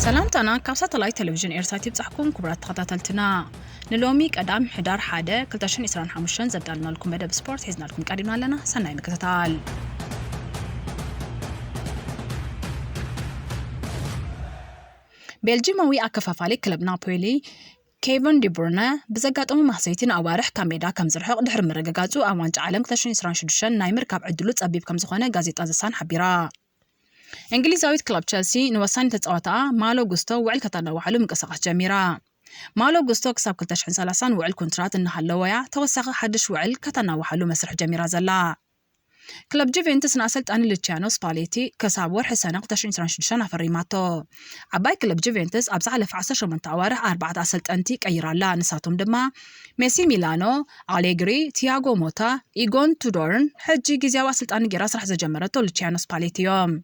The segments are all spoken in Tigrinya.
سلامتنا ካብ ሳተላይት ቴሌቪዥን ኤርትራ ይብጻሕኩም ክብራት ተኸታተልትና ንሎሚ ቀዳም ሕዳር 1 2025 ዘዳልናልኩም መደብ ስፖርት ሒዝናልኩም ቀዲምና ኣለና ሰናይ ምክትታል ቤልጂማዊ አከፋፋሊ ክለብ ናፖሊ ኬቨን ዲ ብሩይነ ብዘጋጠሙ ማህሰይትን አዋርሕ ካብ ሜዳ ከም ዝርሕቕ ድሕሪ ምርግጋጹ ኣብ ዋንጫ ዓለም 2026 ናይ ምርካብ ዕድሉ ጸቢብ ከም ዝኾነ ጋዜጣ ዘሳን ሓቢራ እንግሊዛዊት ክለብ ቸልሲ ንወሳኒ ተጻዋታ ማሎ ጉስቶ ውዕል ከተናዋሕሉ ምንቅስቓስ ጀሚራ ማሎ ጉስቶ ክሳብ 2030 ውዕል ኮንትራት እናሃለወያ ተወሳኺ ሓድሽ ውዕል ከተናዋሕሉ መስርሕ ጀሚራ ዘላ ክለብ ጁቬንቱስ ንኣሰልጣኒ ሉቺያኖ ስፓሌቲ ክሳብ ወርሒ ሰነ 2026 ኣፈሪማቶ ዓባይ ክለብ ጁቬንቱስ ኣብ ዝሓለፈ 18 ኣዋርሕ 4 ኣሰልጠንቲ ቀይራላ ንሳቶም ድማ ሜሲ ሚላኖ ኣሌግሪ ቲያጎ ሞታ ኢጎን ቱዶርን ሕጂ ጊዜያዊ ኣሰልጣኒ ጌራ ስራሕ ዘጀመረቶ ሉቺያኖ ስፓሌቲ እዮም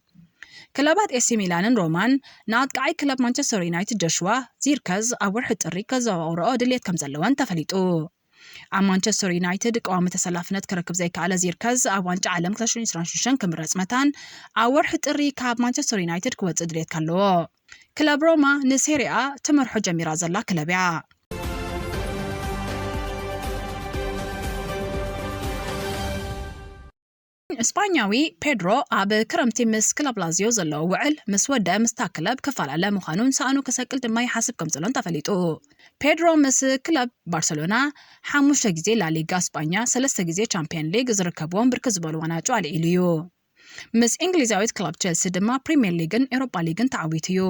ክለባት ኤሲ ሚላንን ሮማን ንኣጥቃዓይ ክለብ ማንቸስተር ዩናይትድ ጆሹዋ ዚርከዝ ኣብ ወርሒ ጥሪ ከዘዋውርኦ ድሌት ከም ዘለወን ተፈሊጡ ኣብ ማንቸስተር ዩናይትድ ቀዋሚ ተሰላፍነት ክረክብ ዘይከኣለ ዚርከዝ ኣብ ዋንጫ ዓለም 2026 ክምረጽ መታን ኣብ ወርሒ ጥሪ ካብ ማንቸስተር ዩናይትድ ክወጽእ ድሌት ከለዎ ክለብ ሮማ ንሴሪኣ ትመርሖ ጀሚራ ዘላ ክለብ እያ እስፓኛዊ ፔድሮ ኣብ ክረምቲ ምስ ክለብ ላዚዮ ዘለዎ ውዕል ምስ ወደ ምስታ ክለብ ከፈላለ ምዃኑን ሳእኑ ከሰቅል ድማ ይሓስብ ከም ዘሎን ተፈሊጡ ፔድሮ ምስ ክለብ ባርሰሎና 5 ግዜ ላሊጋ እስፓኛ 3 ግዜ ቻምፒየን ሊግ ዝርከብዎም ብርክት ዝበሉ ዋንጫ ኣልዒሉ እዩ ምስ እንግሊዛዊት ክለብ ቸልሲ ድማ ፕሪሚየር ሊግን ኤውሮፓ ሊግን ተዓዊቱ እዩ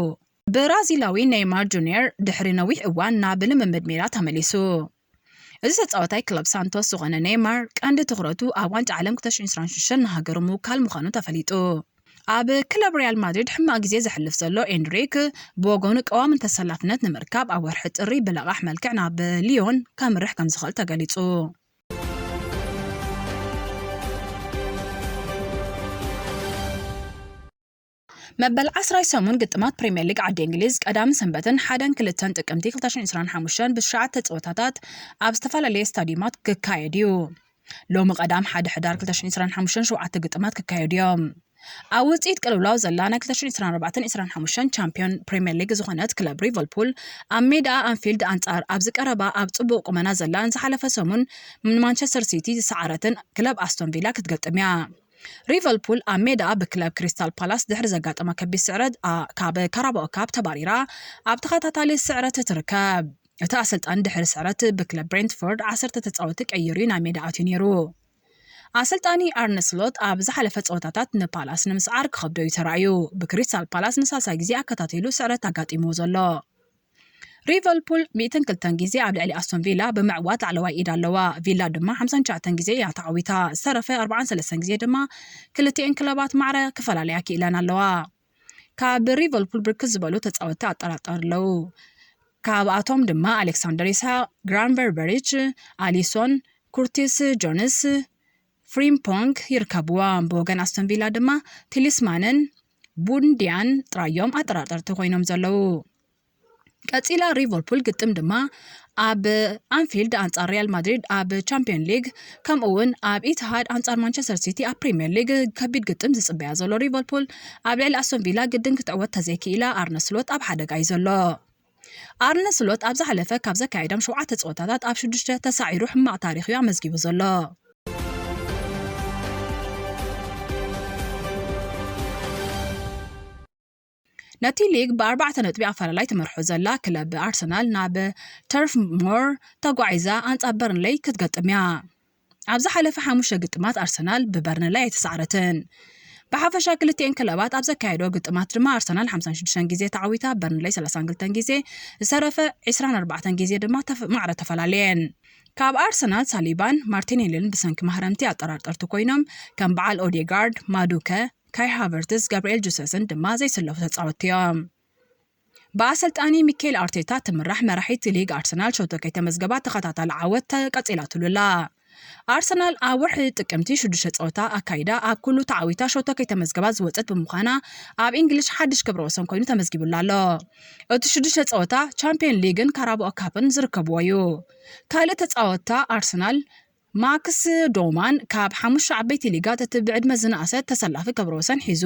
ብራዚላዊ ኔይማር ጁኒየር ድሕሪ ነዊሕ እዋን ናብ ልምምድ ሜዳ ተመሊሱ እዚ ተጻዋታይ ክለብ ሳንቶስ ዝኾነ ኔይማር ቀንዲ ትኹረቱ ኣብ ዋንጫ ዓለም 2026 ንሃገሩ ምውካል ምዃኑ ተፈሊጡ ኣብ ክለብ ሪያል ማድሪድ ሕማቕ ግዜ ዘሕልፍ ዘሎ ኤንድሪክ ብወገኑ ቀዋሚ ተሰላፍነት ንምርካብ ኣብ ወርሒ ጥሪ ብለቓሕ መልክዕ ናብ ሊዮን ከምርሕ ከም ዝኽእል ተገሊጹ መበል 18 ግጥማት ፕሪሚየር ሊግ ዓዲ እንግሊዝ ቀዳም ሰንበትን 1-2 ጥቅምቲ 2025 ብሽዓተ ተጻዋታት ኣብ ዝተፈላለዩ ስታዲየማት ክካየድ እዩ ሎሚ ቀዳም 1 ሕዳር 2025 7 ግጥማት ክካየዱ እዮም ኣብ ውጽኢት ቅልውላው ዘላ ናይ 2024-25 ቻምፒዮን ፕሪሚየር ሊግ ዝኾነት ክለብ ሊቨርፑል ኣብ ሜዳ አንፊልድ አንጻር ኣብ ዝቀረባ ኣብ ጽቡቕ ቁመና ዘላን ዝሓለፈ ሰሙን ማንቸስተር ሲቲ ዝሰዓረትን ክለብ ኣስቶን ቪላ ክትገጥም እያ ሊቨርፑል ኣብ ሜዳ ብክለብ ክሪስታል ፓላስ ድሕሪ ዘጋጠማ ከቢድ ስዕረት ካብ ካራባኦ ካፕ ተባሪራ ኣብ ተኸታታሊ ስዕረት ትርከብ እቲ ኣሰልጣኒ ድሕሪ ስዕረት ብክለብ ብሬንትፎርድ 10 ተጻወቲ ቀይሩ ናብ ሜዳ ኣትዩ ነይሩ ኣሰልጣኒ ኣርነ ስሎት ኣብ ዝሓለፈ ፀወታታት ንፓላስ ንምስዓር ክኸብዶ ይተራእዩ ብክሪስታል ፓላስ ንሳልሳይ ግዜ ኣከታቲሉ ስዕረት ኣጋጢሙ ዘሎ ሊቨርፑል 102 ግዜ ኣብ ልዕሊ ኣስቶን ቪላ ብምዕዋት ላዕለዋይ ኢድ ኣለዋ ቪላ ድማ 59 ግዜ እያ ተዓዊታ ዝተረፈ 43 ግዜ ድማ ክልቲአን ክለባት ማዕረ ክፈላለያ ክኢለን ኣለዋ ካብ ሊቨርፑል ብርክት ዝበሉ ተጻወቲ ኣጠራጠርለው ካብኣቶም ድማ ኣሌክሳንደር ኢሳቅ ግራቨንበርች ኣሊሶን ኩርቲስ ጆንስ ፍሪምፖንግ ይርከብዎም ብወገን ኣስቶን ቪላ ድማ ቲሊስማንን ቡንዲያን ጥራዮም ኣጠራጠርቲ ኮይኖም ዘለው ቀፂላ ሊቨርፑል ግጥም ድማ ኣብ አንፊልድ አንጻር ሪያል ማድሪድ ኣብ ቻምፒየን ሊግ ከምኡውን ኣብ ኢትሃድ አንጻር ማንቸስተር ሲቲ ኣብ ፕሪሚየር ሊግ ከቢድ ግጥም ዝጽበያ ዘሎ ሊቨርፑል ኣብ ልዕሊ ኣስቶን ቪላ ግድን ክትዕወት ተዘይክኢላ ኣርነ ስሎት ኣብ ሓደጋ እዩ ዘሎ ኣርነ ስሎት ኣብ ዝሓለፈ ካብ ዘካየዶም 7 ፀወታታት ኣብ 6 ተሳዒሩ ሕማቕ ታሪኽ እዩ ኣመዝጊቡ ዘሎ ነቲ ሊግ ብ4 ነጥቢ ኣፈላላይ ትመርሖ ዘላ ክለብ ኣርሰናል ናብ ተርፍ ሞር ተጓዒዛ ኣንጻር በርንሌይ ክትገጥም እያ ኣብ ዝሓለፈ 5 ግጥማት ኣርሰናል ብበርንሌይ ኣይተሰዓረትን ብሓፈሻ ክልቲአን ክለባት ኣብ ዘካየዶ ግጥማት ድማ ኣርሰናል 56 ግዜ ተዓዊታ በርንሌይ 32 ግዜ ዝተረፈ 24 ግዜ ድማ ማዕረ ተፈላለየን ካብ ኣርሰናል ሳሊባን ማርቲኔሊን ብሰንኪ ማህረምቲ ኣጠራጠርቲ ኮይኖም ከም በዓል ኦዴጋርድ ማዱከ ካይ ሃቨርትስ ጋብርኤል ጁሰስን ድማ ዘይሰለፉ ተጻወቲ እዮም በኣሰልጣኒ ሚኬል ኣርቴታ ትምራሕ መራሒት ሊግ ኣርሰናል ሸውቶ ከይተመዝገባ ተኸታታሊ ዓወት ተቀፂላትሉላ ኣርሰናል ኣብ ወርሒ ጥቅምቲ 6 ፀወታ ኣካይዳ ኣብ ኩሉ ተዓዊታ ሸውቶ ከይተመዝገባ ዝወፀት ብምዃና ኣብ እንግሊዝ ሓድሽ ክብረ ወሰን ኮይኑ ተመዝጊቡላ ኣሎ እቲ 6 ፀወታ ቻምፒየን ሊግን ካራባኦ ካፕን ዝርከብዎ እዩ ካልእ ተጻወታ ኣርሰናል ማክስ ዶማን ካብ 5 ዓበይቲ ሊጋት እትብዕድ መዝናእሰት ተሰላፊ ክብረ ወሰን ሒዙ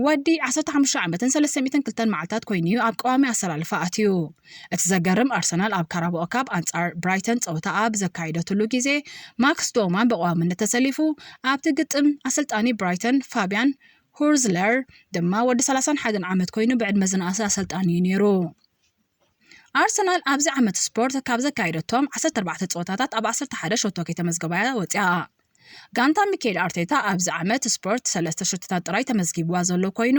ወዲ 15 ዓመትን 302 መዓልታት ኮይኑ ኣብ ቀዋሚ ኣሰላልፋ ኣትዩ እቲ ዘገርም ኣርሰናል ኣብ ካራባኦ ካፕ ኣንጻር ብራይተን ፀወታ ኣብ ዘካየደትሉ ግዜ ማክስ ዶማን በቀዋምነት ተሰሊፉ ኣብቲ ግጥም ኣሰልጣኒ ብራይተን ፋቢያን ሁርዝለር ድማ ወዲ 31 ዓመት ኮይኑ ብዕድመ ዝነኣሰ ኣሰልጣኒ እዩ ነይሩ ኣርሰናል ኣብዚ ዓመት ስፖርት ካብ ዘካየደቶም 14 ፀወታታት ኣብ 11 ሾቶ ከተመዝገባ ወፅያ ጋንታ ሚኬል ኣርቴታ ኣብዚ ዓመት ስፖርት 3 ሾቶታት ጥራይ ተመዝጊብዋ ዘሎ ኮይኑ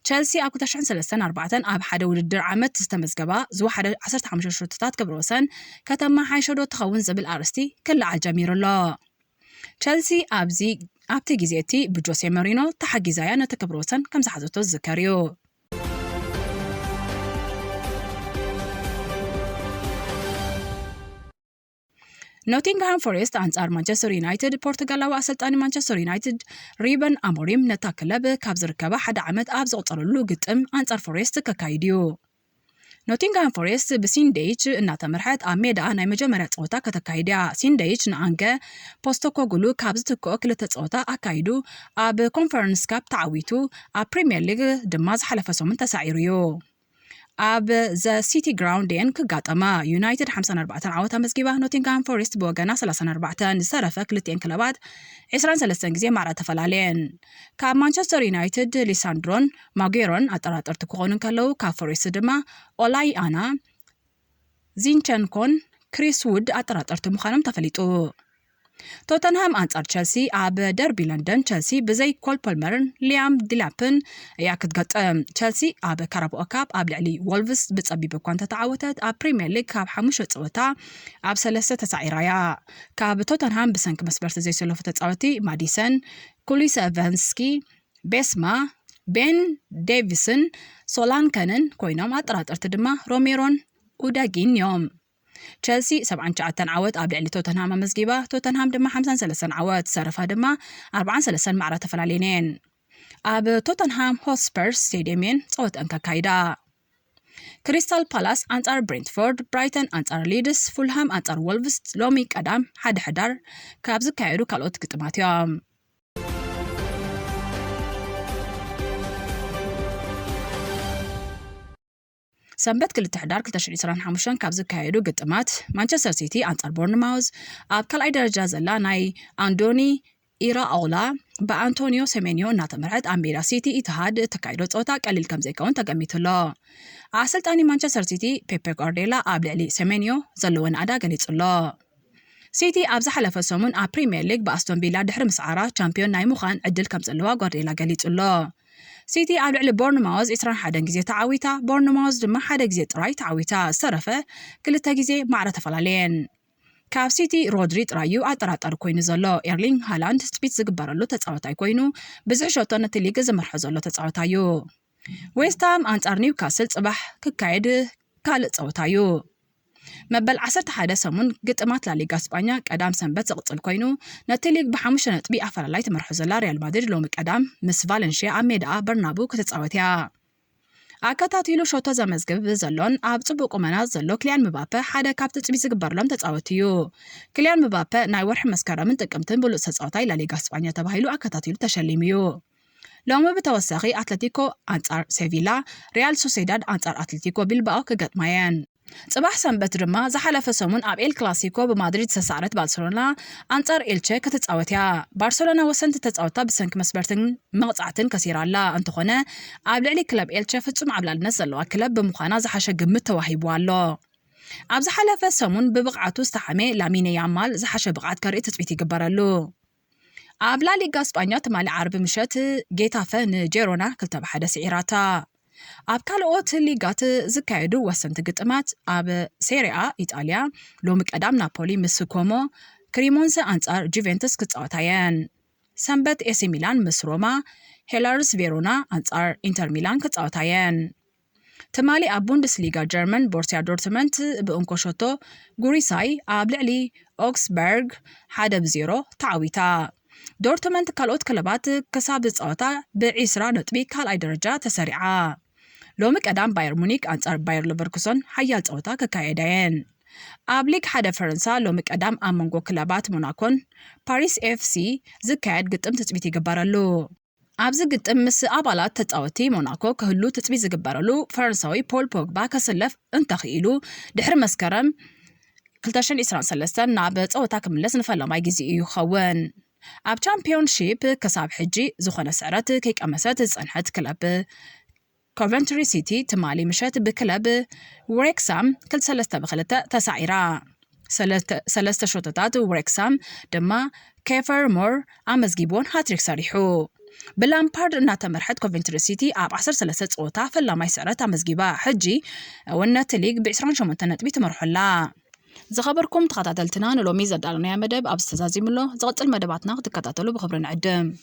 ቸልሲ ኣብ 2003-4 ኣብ ሓደ ውድድር ዓመት ዝተመዝገባ ዝወሓደ 15 ሾቶታት ክብረ ወሰን ከተማ ሓይሸዶ ትኸውን ዝብል ኣርስቲ ክለዓል ጀሚሩ ኣሎ ቸልሲ ኣብቲ ግዜ እቲ ብጆሴ ሞሪኖ ተሓጊዛያ ነቲ ክብረ ወሰን ከም ዝሓዘቶ ዝዝከር እዩ ኖቲንግሃም ፎሬስት አንጻር ማንቸስተር ዩናይትድ ፖርቱጋላዊ ኣሰልጣኒ ማንቸስተር ዩናይትድ ሪበን ኣሞሪም ነታ ክለብ ካብ ዝርከባ ሓደ ዓመት ኣብ ዝቕፅርሉ ግጥም አንጻር ፎሬስት ከካይድ እዩ ኖቲንግሃም ፎሬስት ብሲንዴይች እናተመርሐት ኣብ ሜዳ ናይ መጀመርያ ፀወታ ከተካይድ እያ ሲንዴይች ንኣንገ ፖስተኮግሉ ካብ ዝትክኦ ክልተ ፀወታ ኣካይዱ ኣብ ኮንፈረንስ ካፕ ተዓዊቱ ኣብ ፕሪምየር ሊግ ድማ ዝሓለፈ ሰሙን ተሳዒሩ እዩ ኣብ ዘ ሲቲ ግራውንድ ደን ክጋጠማ ዩናይትድ 54 ዓወት ኣመዝጊባ ኖቲንግሃም ፎሬስት ብወገና 34 ዝተረፈ ክልቲአን ክለባት 23 ግዜ ማዕረ ተፈላለየን ካብ ማንቸስተር ዩናይትድ ሊሳንድሮን ማጌሮን ኣጠራጠርቲ ክኾኑ ከለው ካብ ፎሬስት ድማ ኦላይ ኣና ዚንቸንኮን ክሪስ ውድ ኣጠራጠርቲ ምዃኖም ተፈሊጡ ቶተንሃም አንጻር ቸልሲ ኣብ ደርቢ ለንደን ቸልሲ ብዘይ ኮል ፖልመርን ሊያም ዲላፕን እያ ክትገጥም ቸልሲ ኣብ ካራባኦ ካፕ ኣብ ልዕሊ ወልቭስ ብፀቢብ እኳ እንተተዓወተት ኣብ ፕሪምየር ሊግ ካብ 5 ፀወታ ኣብ 3 ተሳዒራያ ካብ ቶተንሃም ብሰንኪ መስበርቲ ዘይሰለፉ ተፃወቲ ማዲሰን ኩሊሰቨንስኪ ቤስማ ቤን ዴቪስን ሶላንከንን ኮይኖም ኣጠራጠርቲ ድማ ሮሜሮን ኡዳጊን እዮም ቸልሲ 79 ዓወት ኣብ ልዕሊ ቶተንሃም ኣመዝጊባ ቶተንሃም ድማ 53 ዓወት ሰረፋ ድማ 43 ማዕረ ተፈላለየን ኣብ ቶተንሃም ሆትስፐርስ ስቴድየም ፀወተን ከካይዳ ክሪስታል ፓላስ አንጻር ብሬንትፎርድ ብራይተን አንጻር ሊድስ ፉልሃም አንጻር ወልቭስ ሎሚ ቀዳም ሓደ ሕዳር ካብ ዝካየዱ ካልኦት ግጥማት እዮም ሰንበት ክልተ ሕዳር 2025 ካብ ዝካየዱ ግጥማት ማንቸስተር ሲቲ አንጻር ቦርንማውዝ ኣብ ካልኣይ ደረጃ ዘላ ናይ አንዶኒ ኢራኦላ በአንቶኒዮ ሴሜኒዮ እናተመርሐት ኣብ ሜዳ ሲቲ ኢትሃድ ተካይዶ ፀወታ ቀሊል ከም ዘይከውን ተገሚቱሎ ኣሰልጣኒ ማንቸስተር ሲቲ ፔፕ ጓርዲዮላ ኣብ ልዕሊ ሴሜኒዮ ዘለዎ ንኣዳ ገሊጹሎ ሲቲ ኣብ ዝሓለፈ ሰሙን ኣብ ፕሪምየር ሊግ ብኣስቶን ቪላ ድሕሪ ምስዓራ ቻምፒዮን ናይ ምዃን ዕድል ከም ዘለዋ ጓርዲዮላ ገሊጹሎ ሲቲ ኣብ ልዕሊ ቦርንማውዝ 21 ግዜ ተዓዊታ ቦርንማውዝ ድማ ሓደ ግዜ ጥራይ ተዓዊታ ዝተረፈ ክልተ ግዜ ማዕረ ተፈላለየን ካብ ሲቲ ሮድሪ ጥራዩ ኣጠራጣሪ ኮይኑ ዘሎ ኤርሊንግ ሃላንድ ስፒት ዝግበረሉ ተፃዋታይ ኮይኑ ብዙሕ ሾቶ ነቲ ሊግ ዝመርሖ ዘሎ ተፃዋታይ እዩ ዌስትሃም አንጻር ኒውካስል ጽባሕ ክካየድ ካልእ ፀወታ እዩ መበል 11 ሰሙን ግጥማት ላሊጋ እስጳኛ ቀዳም ሰንበት ዝቕፅል ኮይኑ ነቲ ሊግ ብ5 ነጥቢ ኣፈላላይ ትመርሖ ዘላ ሪያል ማድሪድ ሎሚ ቀዳም ምስ ቫለንሺያ ኣብ ሜዳ በርናቡ ክትፃወት እያ ኣከታቲሉ ሾቶ ዘመዝግብ ዘሎን ኣብ ጽቡቕ ቁመና ዘሎ ክሊያን ምባፔ ሓደ ካብቲ ፅቢት ዝግበረሎም ተፃወቲ እዩ ክሊያን ምባፔ ናይ ወርሒ መስከረምን ጥቅምትን ብሉፅ ተፃዋታይ ላሊጋ እስጳኛ ተባሂሉ ኣከታቲሉ ተሸሊሙ እዩ ሎሚ ብተወሳኺ ኣትሌቲኮ አንጻር ሴቪላ ሪያል ሶሴዳድ አንጻር ኣትሌቲኮ ቢልባኦ ክገጥማየን ጽባሕ ሰንበት ድማ ዝሓለፈ ሰሙን ኣብ ኤል ክላሲኮ ብማድሪድ ተሳዕረት ባርሰሎና አንጻር ኤልቼ ክትፃወት እያ ባርሰሎና ወሰንቲ ተፃወታ ብሰንኪ መስበርትን መቕፃዕትን ከሲራላ እንትኾነ ኣብ ልዕሊ ክለብ ኤልቼ ፍጹም ኣብላልነት ዘለዋ ክለብ ብምዃና ዝሓሸ ግምት ተዋሂብዋ ኣሎ ኣብ ዝሓለፈ ሰሙን ብብቕዓቱ ዝተሓመ ላሚነ ያማል ዝሓሸ ብቕዓት ከርኢ ትፅቢት ይግበረሉ ኣብ ላሊጋ እስጳኛ ትማሊ ዓርቢ ምሸት ጌታፈ ንጄሮና 2-1 ስዒራታ ኣብ ካልኦት ሊጋት ዝካየዱ ወሰንቲ ግጥማት ኣብ ሴሪአ ኢጣልያ ሎሚ ቀዳም ናፖሊ ምስ ኮሞ ክሪሞንሴ አንጻር ጁቬንቱስ ክፃወታየን ሰንበት ኤሲ ሚላን ምስ ሮማ ሄላርስ ቬሮና አንጻር ኢንተር ሚላን ክፃወታየን ትማሊ ኣብ ቡንደስሊጋ ጀርመን ቦርሲያ ዶርትመንት ብእንኮሾቶ ጉሪሳይ ኣብ ልዕሊ ኦክስበርግ 1-0 ተዓዊታ ዶርትመንት ካልኦት ክለባት ክሳብ ፀወታ ብ20 ነጥቢ ካልኣይ ደረጃ ተሰሪዓ ሎሚ ቀዳም ባየር ሙኒክ አንጻር ባየር ሌቨርኩሰን ሓያል ፀወታ ከካየዳየን أبليك حدا فرنسا لو مقدام أمونغو كلابات موناكون باريس FC زكايد قطم تتبيتي قبارلو أبز قطم مس أبالات تتاوتي موناكو كهلو تتبي زقبارلو فرنساوي بول بوغبا كسلف انتخيلو دحر مسكرم كلتاشن إسران سلستان نابت أو تاكم لسن فلا ما يجزي يخوان أب تشامبيونشيب كساب حجي زخنا سعرات كيك أمسات زنحت كلاب كوفنتري سيتي تمالي مشات بكلاب وريكسام كل سلسة بخلطة تسعيرا سلسة شوطتات وريكسام دما كيفر مور أمزجيبون هاتريك صريحو بلامبارد ناتا مرحت كوفنتري سيتي أب 10 سلسة صوتا فلا ما يسعرات أمزجيبا حجي ونا تليق ب20 شمنتنت بيت مرحلا زخبركم تخطاتلتنا نلومي زدالنا يا مدب أبستزازي ملو زغط المدباتنا تكتاتلو بخبرنا عدم